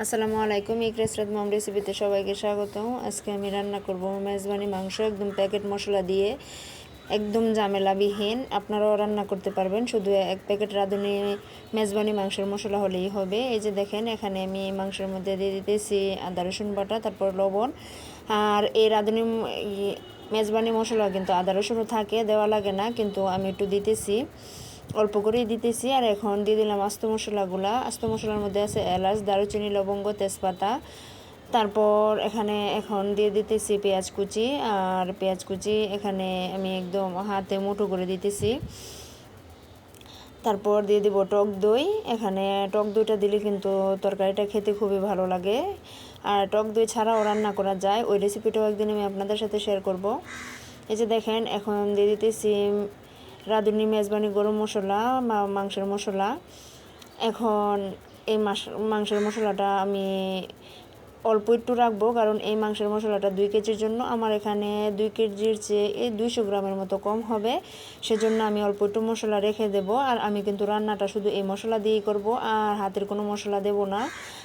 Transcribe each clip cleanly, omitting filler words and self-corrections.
আসসালামু আলাইকুম। ইকরাসরাত মম রেসিপিতে সবাইকে স্বাগতম। আজকে আমি রান্না করব মেজবানি মাংস, একদম প্যাকেট মশলা দিয়ে, একদম ঝামেলাবিহীন। আপনারাও রান্না করতে পারবেন, শুধু এক প্যাকেট রাঁধুনি মেজবানি মাংসের মশলা হলেই হবে। এই যে দেখেন, এখানে আমি মাংসের মধ্যে দিয়ে দিতেছি আদা রসুন বাটা, তারপর লবণ। আর এই রাঁধুনি মেজবানি মশলা কিন্তু আদা রসুনও থাকে, দেওয়া লাগে না, কিন্তু আমি একটু দিতেছি, অল্প করেই দিতেছি। আর এখন দিয়ে দিলাম আস্ত মশলাগুলা। আস্ত মশলার মধ্যে আছে এলাচ, দারুচিনি, লবঙ্গ, তেজপাতা। তারপর এখানে এখন দিয়ে দিতেছি পেঁয়াজ কুচি। আর পেঁয়াজ কুচি এখানে আমি একদম হাতে মুঠো করে দিতেছি। তারপর দিয়ে দিব টক দই। এখানে টক দইটা দিলে কিন্তু তরকারিটা খেতে খুবই ভালো লাগে। আর টক দই ছাড়াও রান্না করা যায়, ওই রেসিপিটাও একদিন আমি আপনাদের সাথে শেয়ার করব। এই যে দেখেন, এখন দিয়ে দিতেছি রাঁধুনি মেজবানি গরম মশলা বা মাংসের মশলা। এখন এই মাংসের মশলাটা আমি অল্প একটু রাখবো, কারণ এই মাংসের মশলাটা 2 কেজির জন্য আমার এখানে 2 কেজির চেয়ে 200 গ্রামের মতো কম হবে। সেজন্য আমি অল্প একটু মশলা রেখে দেব। আর আমি কিন্তু রান্নাটা শুধু এই মশলা দিয়েই করব, আর হাতের কোনো মশলা দেব না।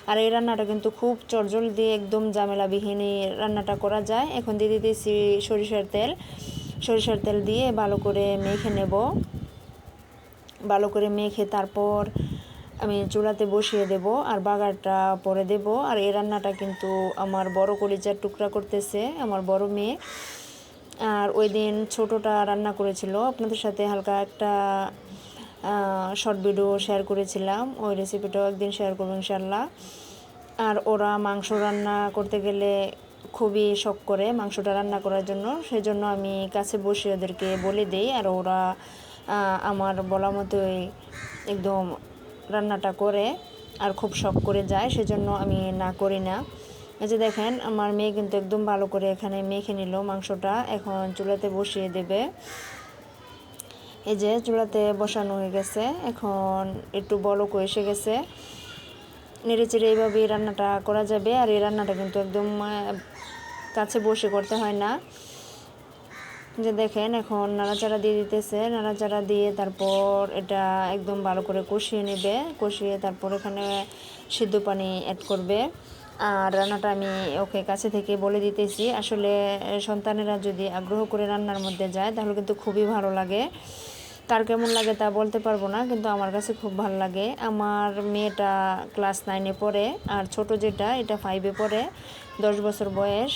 আর এই রান্নাটা কিন্তু খুব চটজলদি, একদম ঝামেলাবিহীন রান্নাটা করা যায়। এখন দিয়ে দিতেছি সরিষার তেল। সরিষার তেল দিয়ে ভালো করে মেখে নেব। ভালো করে মেখে তারপর আমি চুলাতে বসিয়ে দেব, আর বাগারটা পরে দেব। আর এই রান্নাটা কিন্তু আমার বড় কলিজার টুকরা করতেছে, আমার বড় মেয়ে। আর ওই দিন ছোটোটা রান্না করেছিল, আপনাদের সাথে হালকা একটা শর্ট ভিডিও শেয়ার করেছিলাম, ওই রেসিপিটাও একদিন শেয়ার করবো ইনশাল্লাহ। আর ওরা মাংস রান্না করতে গেলে খুবই শখ করে মাংসটা রান্না করার জন্য, সেজন্য আমি কাছে বসে ওদেরকে বলে দিই। আর ওরা আমার বলা মতোই একদম রান্নাটা করে আর খুব শখ করে যায়, সেজন্য আমি না করি না। এই যে দেখেন, আমার মেয়ে কিন্তু একদম ভালো করে এখানে মেখে নিল মাংসটা। এখন চুলাতে বসিয়ে দেবে। এই যে চুলাতে বসানো হয়ে গেছে, এখন একটু বলক এসে গেছে। নেড়েচেড়ে এইভাবেই রান্নাটা করা যাবে। আর এই রান্নাটা কিন্তু একদম কাছে বসে করতে হয় না। যে দেখেন, এখন নাড়াচাড়া দিয়ে দিতেছে, নাড়াচাড়া দিয়ে তারপর এটা একদম ভালো করে কষিয়ে নেবে। কষিয়ে তারপর এখানে সিদ্ধ পানি অ্যাড করবে। আর রান্নাটা আমি ওকে কাছে থেকে বলে দিতেছি। আসলে সন্তানেরা যদি আগ্রহ করে রান্নার মধ্যে যায় তাহলে কিন্তু খুবই ভালো লাগে। কার কেমন লাগে তা বলতে পারবো না, কিন্তু আমার কাছে খুব ভালো লাগে। আমার মেয়েটা ক্লাস 9-এ পড়ে, আর ছোট যেটা এটা 5-এ পড়ে, 10 বছর বয়স।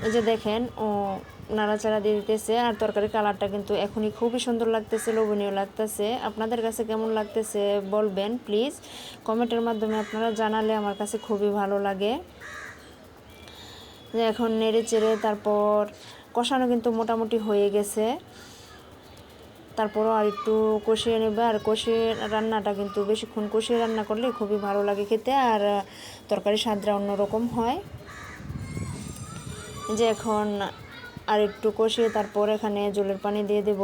এই যে দেখেন, ও নাড়াচাড়া দিয়ে দিতেছে। আর তরকারির কালারটা কিন্তু এখনই খুবই সুন্দর লাগতেছে, লোভনীয় লাগতেছে। আপনাদের কাছে কেমন লাগতেছে বলবেন প্লিজ, কমেন্টের মাধ্যমে আপনারা জানালে আমার কাছে খুবই ভালো লাগে। যে এখন নেড়ে চেড়ে তারপর কষানো কিন্তু মোটামুটি হয়ে গেছে। তারপরও আর একটু কষিয়ে নেবে। আর কষিয়ে রান্নাটা কিন্তু বেশিক্ষণ কষিয়ে রান্না করলে খুবই ভালো লাগে খেতে, আর তরকারির স্বাদটা অন্যরকম হয়। যে এখন আর একটু কষিয়ে তারপর এখানে জলের পানি দিয়ে দেব।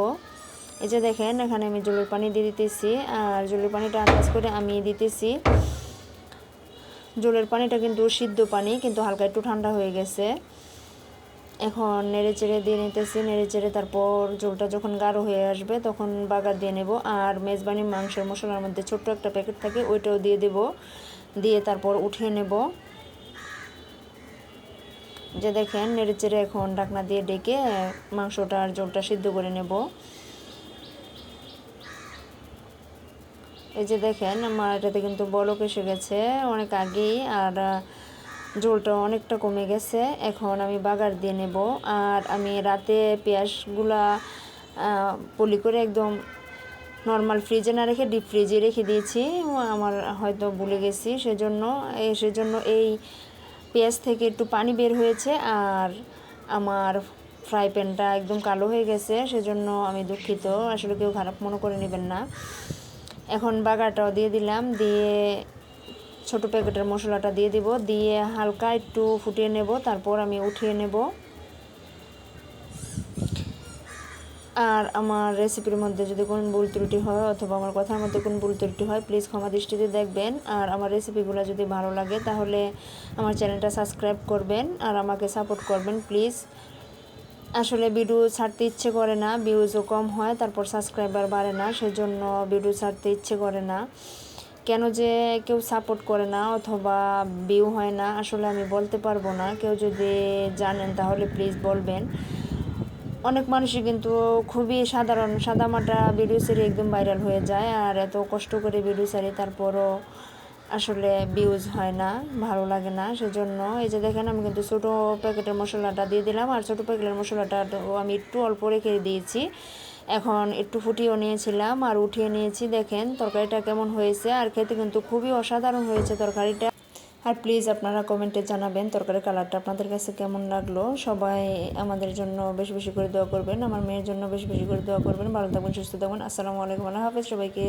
এই যে দেখেন, এখানে আমি জলের পানি দিয়ে দিতেছি। আর জলের পানিটা আন্দাজ করে আমি দিতেছি। জলের পানিটা কিন্তু সিদ্ধ পানি, কিন্তু হালকা একটু ঠান্ডা হয়ে গেছে। এখন নেড়ে চেড়ে দিয়ে নিতেছি। নেড়ে চেড়ে তারপর ঝোলটা যখন গাঢ় হয়ে আসবে তখন বাগার দিয়ে নেব। আর মেজবানি মাংসের মশলার মধ্যে ছোট্ট একটা প্যাকেট থাকে, ওইটাও দিয়ে দেব। দিয়ে তারপর উঠিয়ে নেব। যে দেখেন, নেড়ে চেড়ে এখন ঢাকনা দিয়ে ডেকে মাংসটা আর ঝোলটা সিদ্ধ করে নেব। এই যে দেখেন, আমার এটাতে কিন্তু বলক এসে গেছে অনেক আগেই, আর ঝোলটা অনেকটা কমে গেছে। এখন আমি বাগার দিয়ে নেব। আর আমি রাতে পেঁয়াজগুলা পলি করে একদম নর্মাল ফ্রিজে না রেখে ডিপ ফ্রিজে রেখে দিয়েছি, আমার হয়তো ভুলে গেছি, সেজন্য এই পেঁয়াজ থেকে একটু পানি বের হয়েছে। আর আমার ফ্রাই প্যানটা একদম কালো হয়ে গেছে, সেজন্য আমি দুঃখিত, আসলে কেউ খারাপ মনে করে নেবেন না। এখন বাগারটাও দিয়ে দিলাম, দিয়ে ছোট প্যাকেটের মশলাটা দিয়ে দিব, দিয়ে হালকা একটু ফুটিয়ে নেব। তারপর আমি উঠিয়ে নেব। আর আমার রেসিপির মধ্যে যদি কোনো ভুল ত্রুটি হয় অথবা আমার কথার মধ্যে কোনো ভুল ত্রুটি হয়, প্লিজ ক্ষমা দৃষ্টিতে দেখবেন। আর আমার রেসিপিগুলো যদি ভালো লাগে তাহলে আমার চ্যানেলটা সাবস্ক্রাইব করবেন আর আমাকে সাপোর্ট করবেন প্লিজ। আসলে ভিডিও ছাড়তে ইচ্ছে করে না, ভিউজও কম হয়, তারপর সাবস্ক্রাইবার বাড়ে না, সেজন্য ভিডিও ছাড়তে ইচ্ছে করে না। কেন যে কেউ সাপোর্ট করে না অথবা ভিউ হয় না আসলে আমি বলতে পারবো না। কেউ যদি জানেন তাহলে প্লিজ বলবেন। অনেক মানুষই কিন্তু খুবই সাধারণ সাদামাটা ভিডিও সেরে একদম ভাইরাল হয়ে যায়, আর এত কষ্ট করে ভিডিও সারি তারপরও আসলে ভিউজ হয় না, ভালো লাগে না। সেজন্য এই যে দেখেন আমি কিন্তু ছোটো প্যাকেটের মশলাটা দিয়ে দিলাম, আর ছোটো প্যাকেটের মশলাটা আমি একটু অল্প রেখে দিয়েছি। এখন একটু ফুটিয়েও নিয়েছিলাম আর উঠিয়ে নিয়েছি। দেখেন তরকারিটা কেমন হয়েছে, আর খেতে কিন্তু খুবই অসাধারণ হয়েছে তরকারিটা। আর প্লিজ আপনারা কমেন্টে জানাবেন তরকারির কালারটা আপনাদের কাছে কেমন লাগলো। সবাই আমাদের জন্য বেশি বেশি করে দোয়া করবেন, আমার মেয়ের জন্য বেশি বেশি করে দোয়া করবেন। ভালো থাকবেন, সুস্থ থাকবেন। আসসালামু আলাইকুম, আল্লাহ হাফেজ সবাইকে।